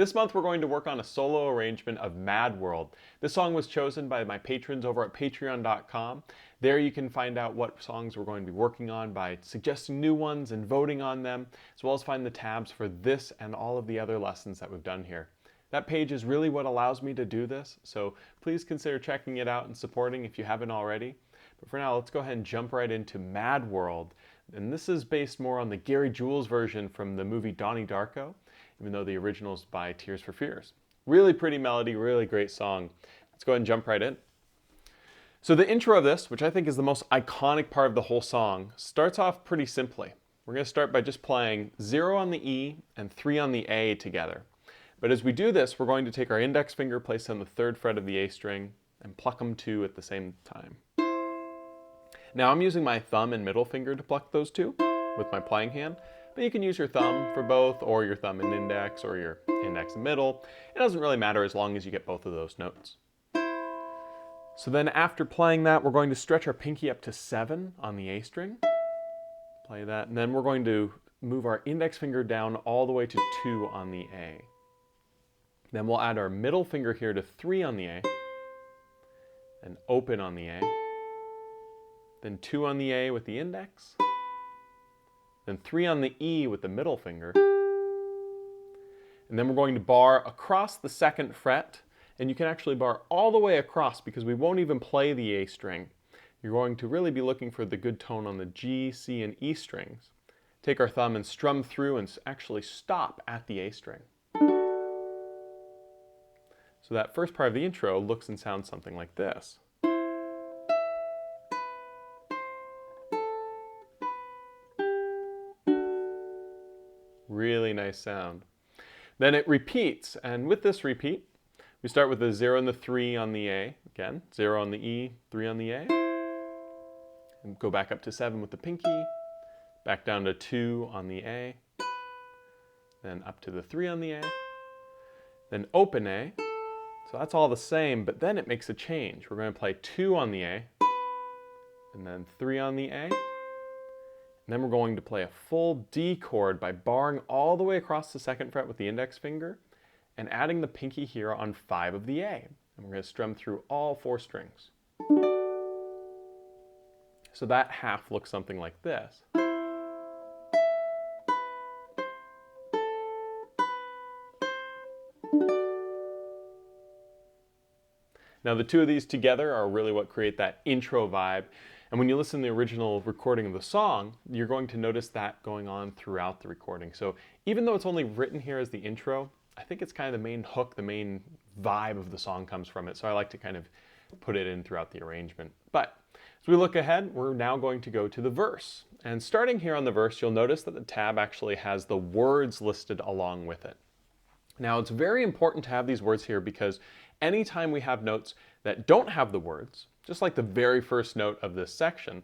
This month we're going to work on a solo arrangement of Mad World. This song was chosen by my patrons over at patreon.com. There you can find out what songs we're going to be working on by suggesting new ones and voting on them, as well as find the tabs for this and all of the other lessons that we've done here. That page is really what allows me to do this, so please consider checking it out and supporting if you haven't already. But for now, let's go ahead and jump right into Mad World. And this is based more on the Gary Jules version from the movie Donnie Darko, even though the original is by Tears for Fears. Really pretty melody, really great song. Let's go ahead and jump right in. So the intro of this, which I think is the most iconic part of the whole song, starts off pretty simply. We're going to start by just playing 0 on the E and 3 on the A together. But as we do this, we're going to take our index finger, place it on the 3rd fret of the A string, and pluck them 2 at the same time. Now I'm using my thumb and middle finger to pluck those 2 with my playing hand, but you can use your thumb for both, or your thumb and index, or your index and middle. It doesn't really matter as long as you get both of those notes. So then after playing that, we're going to stretch our pinky up to 7 on the A string. Play that, and then we're going to move our index finger down all the way to 2 on the A. Then we'll add our middle finger here to 3 on the A, and open on the A, then 2 on the A with the index, then 3 on the E with the middle finger, and then we're going to bar across the 2nd fret, and you can actually bar all the way across because we won't even play the A string. You're going to really be looking for the good tone on the G, C, and E strings. Take our thumb and strum through and actually stop at the A string. So that first part of the intro looks and sounds something like this. Really nice sound. Then it repeats, and with this repeat, we start with the 0 and the 3 on the A, again, 0 on the E, 3 on the A, and go back up to 7 with the pinky, back down to 2 on the A, then up to the 3 on the A, then open A. So that's all the same, but then it makes a change. We're going to play 2 on the A, and then 3 on the A, and then we're going to play a full D chord by barring all the way across the 2nd fret with the index finger, and adding the pinky here on 5 of the A. And we're going to strum through all 4 strings. So that half looks something like this. Now the 2 of these together are really what create that intro vibe. And when you listen to the original recording of the song, you're going to notice that going on throughout the recording. So even though it's only written here as the intro, I think it's kind of the main hook, the main vibe of the song comes from it. So I like to kind of put it in throughout the arrangement. But as we look ahead, we're now going to go to the verse. And starting here on the verse, you'll notice that the tab actually has the words listed along with it. Now it's very important to have these words here because anytime we have notes that don't have the words, just like the very first note of this section,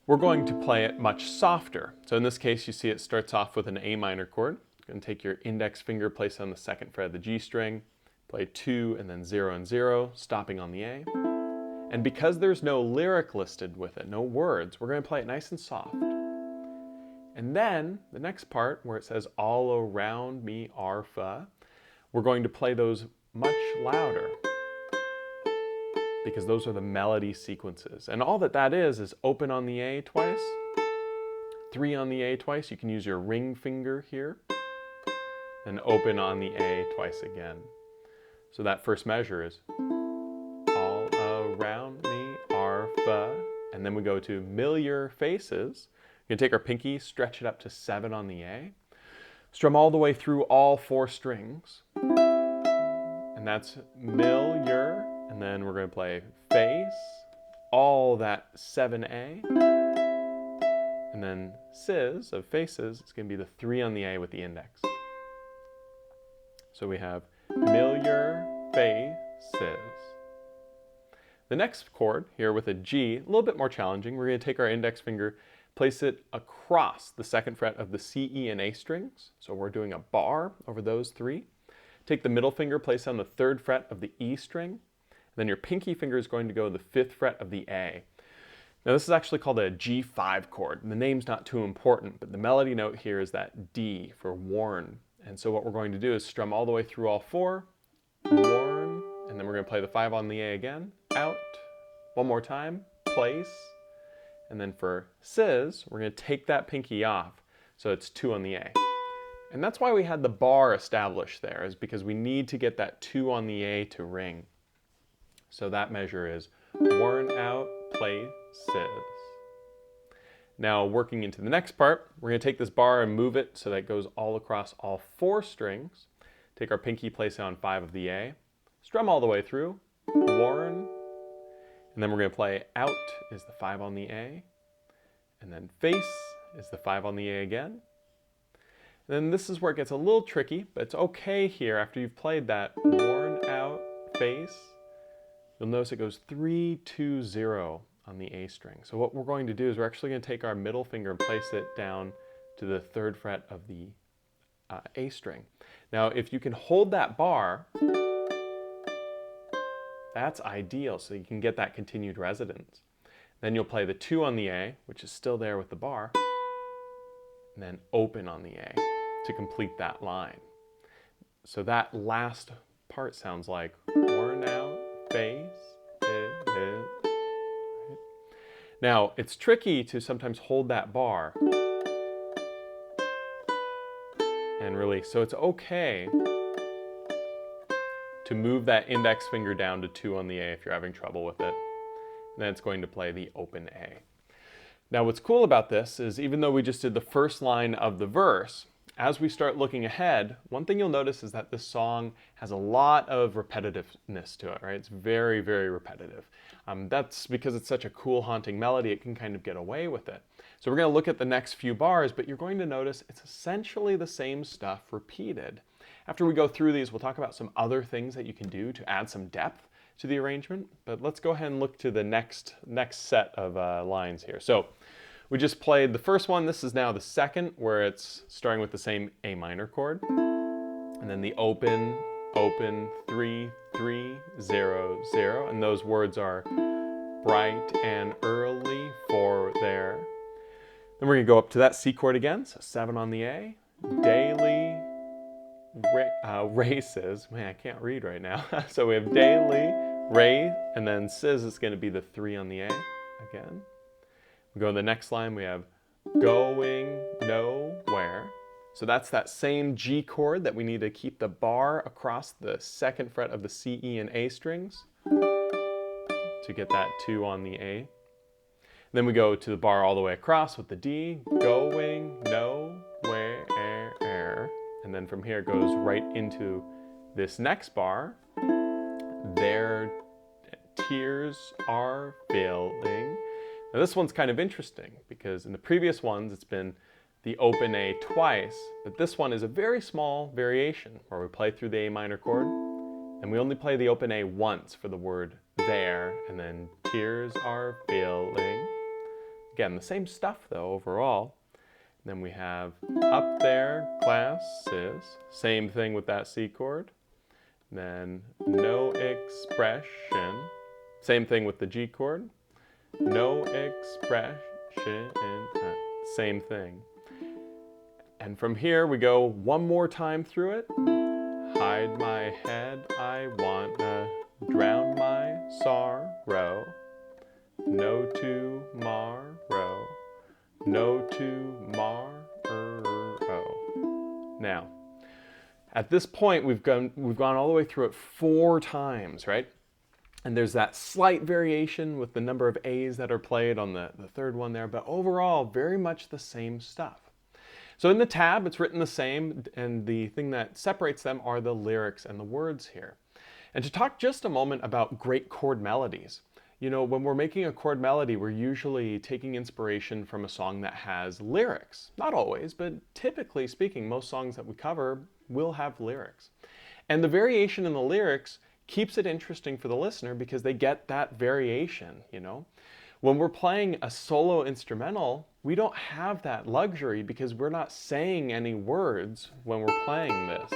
we're going to play it much softer. So in this case, you see it starts off with an A minor chord. You're going to take your index finger, place it on the 2nd fret of the G string, play 2 and then 0 and 0, stopping on the A. And because there's no lyric listed with it, no words, we're going to play it nice and soft. And then the next part where it says all around me are fa, we're going to play those much louder because those are the melody sequences. And all that is open on the A twice, 3 on the A twice. You can use your ring finger here, and open on the A twice again. So that first measure is all around me are fa, and then we go to Familiar Faces. We're going to take our pinky, stretch it up to 7 on the A, strum all the way through all 4 strings, and that's Familiar, and then we're going to play Face, all that 7A, and then Sis of Faces, it's going to be the 3 on the A with the index. So we have Familiar Faces. The next chord here with a G, a little bit more challenging. We're going to take our index finger, place it across the 2nd fret of the C, E, and A strings. So we're doing a bar over those 3. Take the middle finger, place it on the 3rd fret of the E string. Then your pinky finger is going to go to the 5th fret of the A. Now this is actually called a G5 chord, and the name's not too important, but the melody note here is that D for warn. And so what we're going to do is strum all the way through all four, worn, and then we're going to play the 5 on the A again, out, one more time, place, and then for Sis, we're going to take that pinky off, so it's 2 on the A. And that's why we had the bar established there, is because we need to get that 2 on the A to ring. So that measure is worn, out, place, Sis. Now working into the next part, we're going to take this bar and move it so that it goes all across all 4 strings. Take our pinky, place it on 5 of the A, strum all the way through, worn, and then we're going to play out is the 5 on the A, and then face is the 5 on the A again. And then this is where it gets a little tricky, but it's okay here after you've played that worn, out, face. You'll notice it goes 3, 2, 0 on the A string. So what we're going to do is we're actually going to take our middle finger and place it down to the 3rd fret of the A string. Now if you can hold that bar, that's ideal, so you can get that continued resonance. Then you'll play the 2 on the A, which is still there with the bar, and then open on the A to complete that line. So that last part sounds like worn, out, face, right? Now it's tricky to sometimes hold that bar and release. So it's okay to move that index finger down to 2 on the A if you're having trouble with it. Then it's going to play the open A. Now what's cool about this is even though we just did the first line of the verse, as we start looking ahead, one thing you'll notice is that this song has a lot of repetitiveness to it, right? It's very, very repetitive. That's because it's such a cool, haunting melody, it can kind of get away with it. So we're going to look at the next few bars, but you're going to notice it's essentially the same stuff repeated. After we go through these, we'll talk about some other things that you can do to add some depth to the arrangement, but let's go ahead and look to the next set of lines here. So we just played the first one. This is now the second, where it's starting with the same A minor chord, and then the open, 3, 3, 0, 0, and those words are bright and early for there. Then we're going to go up to that C chord again, so 7 on the A, daily, races, man, I can't read right now. So we have daily, race, and then Sis is going to be the 3 on the A again. We go to the next line, we have going nowhere. So that's that same G chord that we need to keep the bar across the 2nd fret of the C, E, and A strings to get that 2 on the A. Then we go to the bar all the way across with the D, going nowhere. And then from here it goes right into this next bar. Their tears are filling. Now this one's kind of interesting because in the previous ones it's been the open A twice, but this one is a very small variation where we play through the A minor chord and we only play the open A once for the word there, and then tears are filling. Again, the same stuff though overall. Then we have up there, classes, same thing with that C chord. Then no expression, same thing with the G chord. No expression, same thing. And from here we go one more time through it. Hide my head, I wanna drown my sorrow. No tomorrow, no tomorrow. Now, at this point we've gone all the way through it 4 times, right? And there's that slight variation with the number of A's that are played on the 3rd one there, but overall very much the same stuff. So in the tab it's written the same, and the thing that separates them are the lyrics and the words here. And to talk just a moment about great chord melodies. You know, when we're making a chord melody, we're usually taking inspiration from a song that has lyrics. Not always, but typically speaking, most songs that we cover will have lyrics. And the variation in the lyrics keeps it interesting for the listener because they get that variation, you know. When we're playing a solo instrumental, we don't have that luxury because we're not saying any words when we're playing this.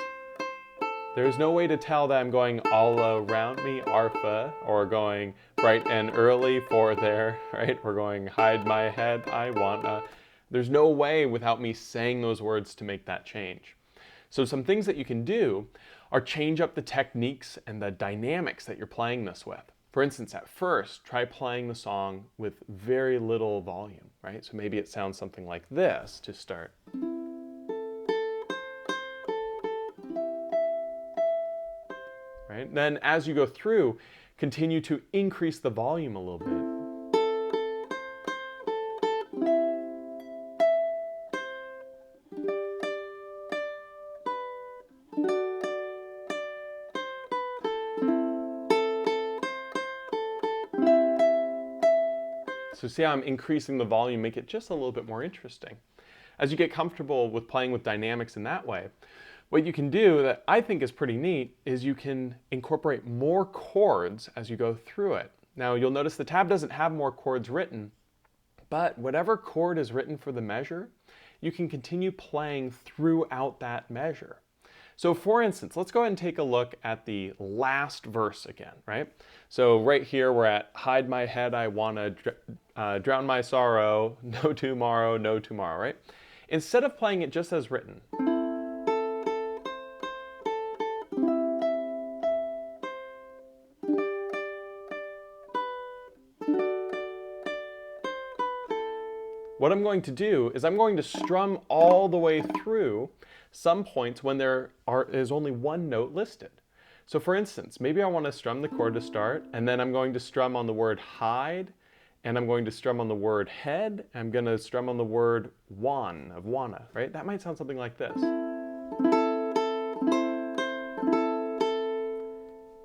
There's no way to tell that I'm going all around me, arfa, or going bright and early for there, right? We're going hide my head, I wanna. There's no way without me saying those words to make that change. So some things that you can do are change up the techniques and the dynamics that you're playing this with. For instance, at first, try playing the song with very little volume, right? So maybe it sounds something like this to start. Right? Then as you go through, continue to increase the volume a little bit. So see how I'm increasing the volume, make it just a little bit more interesting. As you get comfortable with playing with dynamics in that way, what you can do that I think is pretty neat is you can incorporate more chords as you go through it. Now you'll notice the tab doesn't have more chords written, but whatever chord is written for the measure, you can continue playing throughout that measure. So for instance, let's go ahead and take a look at the last verse again, right? So right here we're at hide my head, I wanna drown my sorrow, no tomorrow, no tomorrow, right? Instead of playing it just as written, what I'm going to do is I'm going to strum all the way through some points when there is only one note listed. So for instance, maybe I want to strum the chord to start, and then I'm going to strum on the word hide, and I'm going to strum on the word head, and I'm going to strum on the word wan, of wanna, right? That might sound something like this.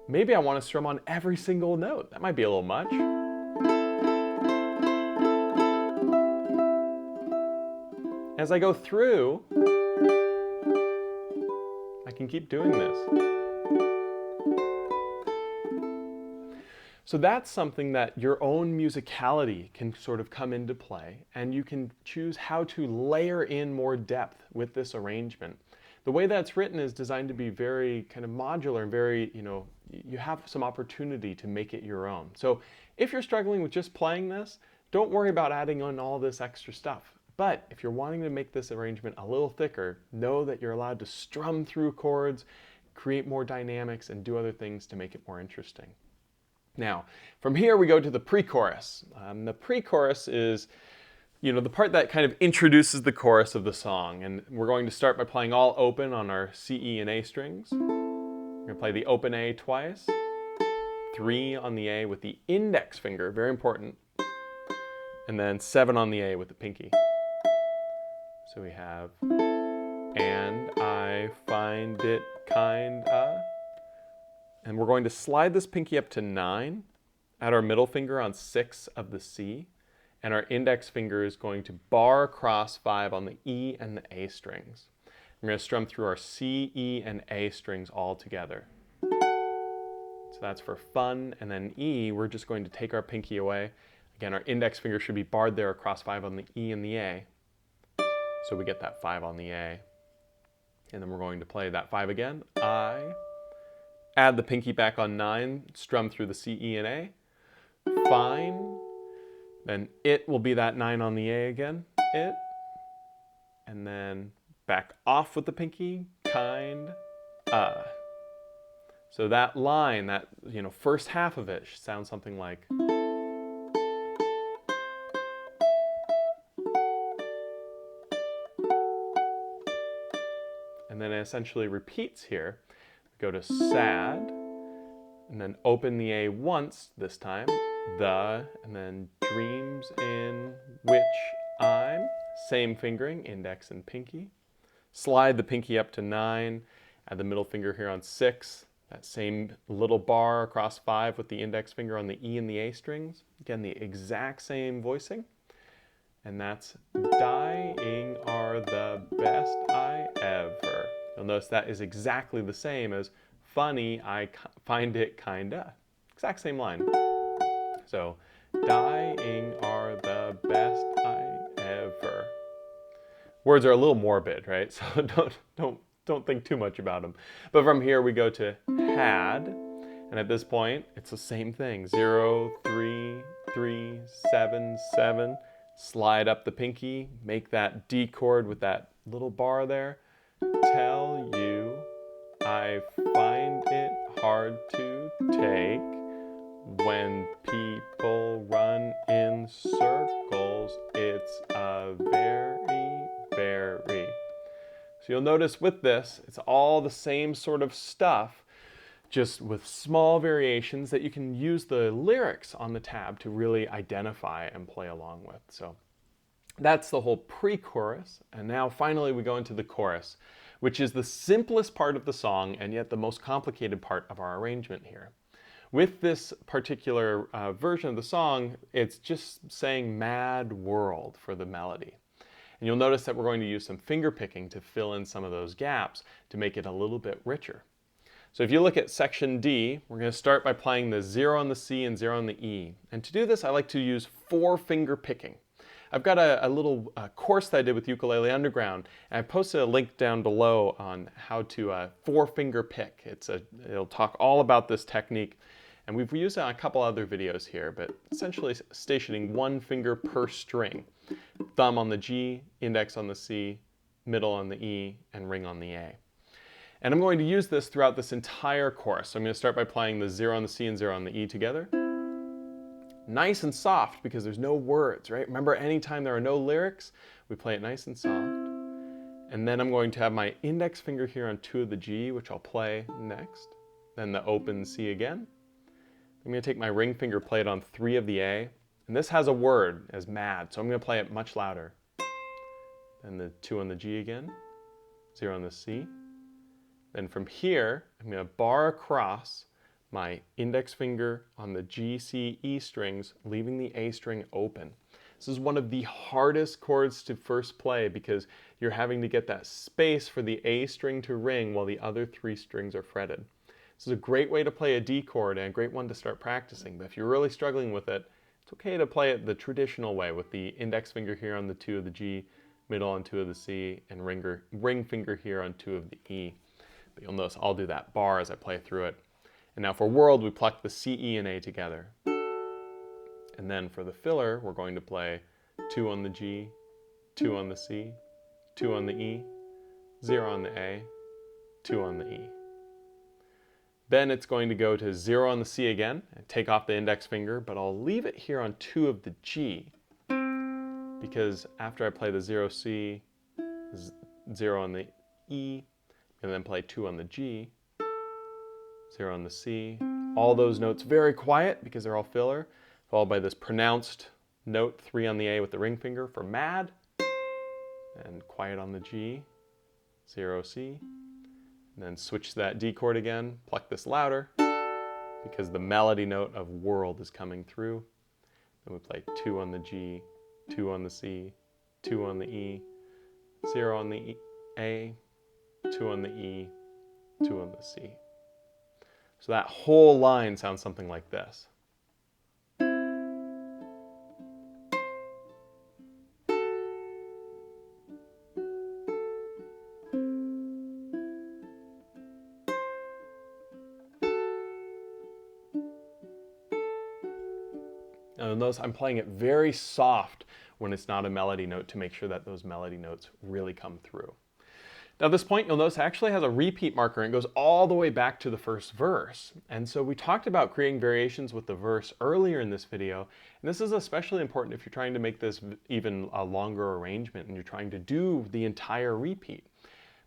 Maybe I want to strum on every single note. That might be a little much. As I go through, I can keep doing this. So that's something that your own musicality can sort of come into play, and you can choose how to layer in more depth with this arrangement. The way that's written is designed to be very kind of modular and very, you have some opportunity to make it your own. So if you're struggling with just playing this, don't worry about adding on all this extra stuff. But if you're wanting to make this arrangement a little thicker, know that you're allowed to strum through chords, create more dynamics, and do other things to make it more interesting. Now, from here we go to the pre-chorus. The pre-chorus is, the part that kind of introduces the chorus of the song. And we're going to start by playing all open on our C, E, and A strings. We're going to play the open A twice, 3 on the A with the index finger, very important, and then 7 on the A with the pinky. So we have, and I find it kinda. And we're going to slide this pinky up to 9, add our middle finger on 6 of the C, and our index finger is going to bar across 5 on the E and the A strings. We're going to strum through our C, E, and A strings all together. So that's for fun, and then E, we're just going to take our pinky away. Again, our index finger should be barred there across 5 on the E and the A. So we get that 5 on the A. And then we're going to play that 5 again. I, add the pinky back on 9, strum through the C, E, and A. Fine. Then it will be that 9 on the A again. It. And then back off with the pinky. Kind. So that line, that first half of it sounds something like. And then it essentially repeats here. Go to sad, and then open the A once this time, the, and then dreams in which I'm, same fingering, index and pinky. Slide the pinky up to 9, add the middle finger here on 6, that same little bar across 5 with the index finger on the E and the A strings. Again, the exact same voicing. And that's dying are the best I ever. You'll notice that is exactly the same as funny, I find it kinda. Exact same line. So, dying are the best I ever. Words are a little morbid, right? So don't think too much about them. But from here we go to had, and at this point it's the same thing. 0, 3, 3, 7, 7. Slide up the pinky, make that D chord with that little bar there. Tell you I find it hard to take when people run in circles. It's a very, very. So you'll notice with this, it's all the same sort of stuff, just with small variations that you can use the lyrics on the tab to really identify and play along with. So that's the whole pre-chorus. And now finally we go into the chorus, which is the simplest part of the song and yet the most complicated part of our arrangement here. With this particular version of the song, it's just saying "mad world" for the melody. And you'll notice that we're going to use some finger picking to fill in some of those gaps to make it a little bit richer. So if you look at section D, we're going to start by playing the 0 on the C and 0 on the E. And to do this, I like to use 4-finger picking. I've got a little course that I did with Ukulele Underground, and I posted a link down below on how to 4-finger pick. It'll talk all about this technique. And we've used it on a couple other videos here, but essentially stationing 1 finger per string. Thumb on the G, index on the C, middle on the E, and ring on the A. And I'm going to use this throughout this entire chorus. So I'm going to start by playing the 0 on the C and 0 on the E together. Nice and soft because there's no words, right? Remember, anytime there are no lyrics, we play it nice and soft. And then I'm going to have my index finger here on 2 of the G, which I'll play next. Then the open C again. I'm going to take my ring finger, play it on 3 of the A. And this has a word as mad, so I'm going to play it much louder. Then the 2 on the G again, 0 on the C. Then from here, I'm going to bar across my index finger on the G, C, E strings, leaving the A string open. This is one of the hardest chords to first play because you're having to get that space for the A string to ring while the other 3 strings are fretted. This is a great way to play a D chord and a great one to start practicing, but if you're really struggling with it, it's okay to play it the traditional way with the index finger here on the 2 of the G, middle on 2 of the C, and ring finger here on 2 of the E. But you'll notice I'll do that bar as I play through it. And now for world, we pluck the C, E, and A together. And then for the filler, we're going to play 2 on the G, 2 on the C, 2 on the E, 0 on the A, 2 on the E. Then it's going to go to 0 on the C again, and take off the index finger, but I'll leave it here on 2 of the G, because after I play the 0 C, 0 on the E, and then play 2 on the G, 0 on the C, all those notes very quiet because they're all filler, followed by this pronounced note 3 on the A with the ring finger for mad, and quiet on the G, 0 C, and then switch to that D chord again, pluck this louder because the melody note of world is coming through. Then we play 2 on the G, 2 on the C, 2 on the E, 0 on the A, 2 on the E, 2 on the C. So that whole line sounds something like this. Now you'll notice I'm playing it very soft when it's not a melody note to make sure that those melody notes really come through. Now at this point, you'll notice it actually has a repeat marker and goes all the way back to the first verse. And so we talked about creating variations with the verse earlier in this video. And this is especially important if you're trying to make this even a longer arrangement and you're trying to do the entire repeat.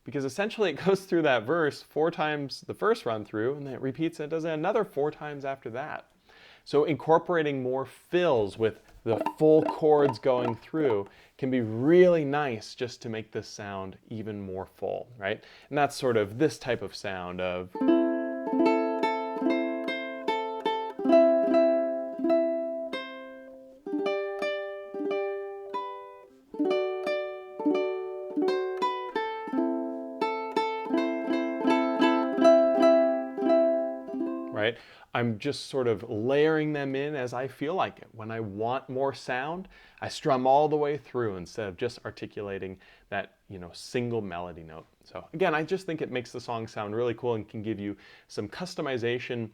Because essentially it goes through that verse 4 times the first run through, and then it repeats and it does it another 4 times after that. So incorporating more fills with the full chords going through can be really nice just to make this sound even more full, right? And that's sort of this type of sound of... right? I'm just sort of layering them in as I feel like it. When I want more sound, I strum all the way through instead of just articulating that, single melody note. So again, I just think it makes the song sound really cool and can give you some customization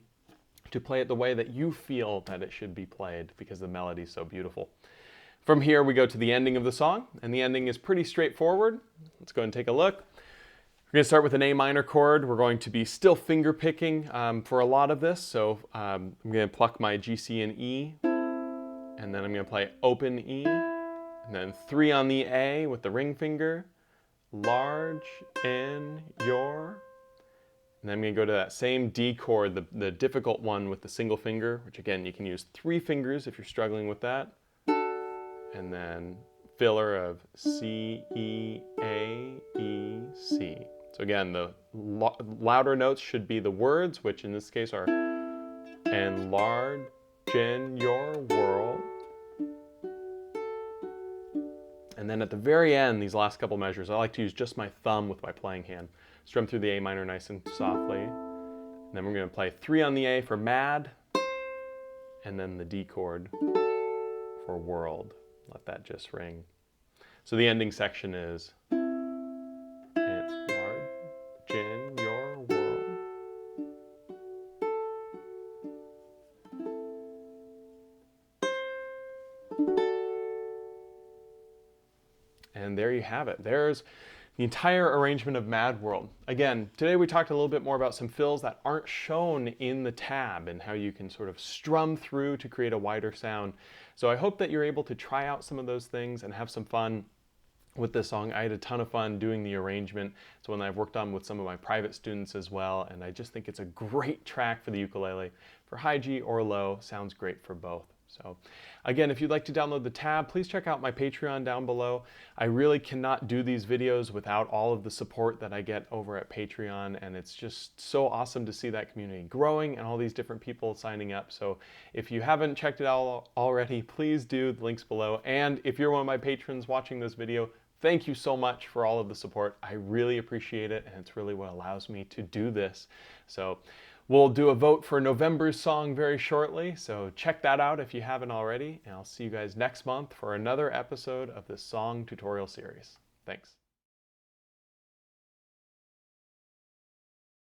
to play it the way that you feel that it should be played because the melody is so beautiful. From here, we go to the ending of the song, and the ending is pretty straightforward. Let's go and take a look. We're going to start with an A minor chord. We're going to be still finger picking for a lot of this. So I'm going to pluck my G, C, and E, and then I'm going to play open E, and then 3 on the A with the ring finger, large in your, and then I'm going to go to that same D chord, the difficult one with the single finger, which again, you can use 3 fingers if you're struggling with that, and then filler of C, E, A, E, C. So again, the louder notes should be the words, which in this case are enlarge in your world. And then at the very end, these last couple measures, I like to use just my thumb with my playing hand. Strum through the A minor nice and softly. And then we're going to play 3 on the A for mad, and then the D chord for world. Let that just ring. So the ending section is in your world. And there you have it. There's the entire arrangement of Mad World. Again, today we talked a little bit more about some fills that aren't shown in the tab and how you can sort of strum through to create a wider sound. So I hope that you're able to try out some of those things and have some fun with this song. I had a ton of fun doing the arrangement. It's one that I've worked on with some of my private students as well, and I just think it's a great track for the ukulele. For high G or low, sounds great for both. So again, if you'd like to download the tab, please check out my Patreon down below. I really cannot do these videos without all of the support that I get over at Patreon, and it's just so awesome to see that community growing and all these different people signing up. So if you haven't checked it out already, please do. The link's below. And if you're one of my patrons watching this video, thank you so much for all of the support. I really appreciate it, and it's really what allows me to do this. So we'll do a vote for November's song very shortly, so check that out if you haven't already, and I'll see you guys next month for another episode of this song tutorial series. Thanks.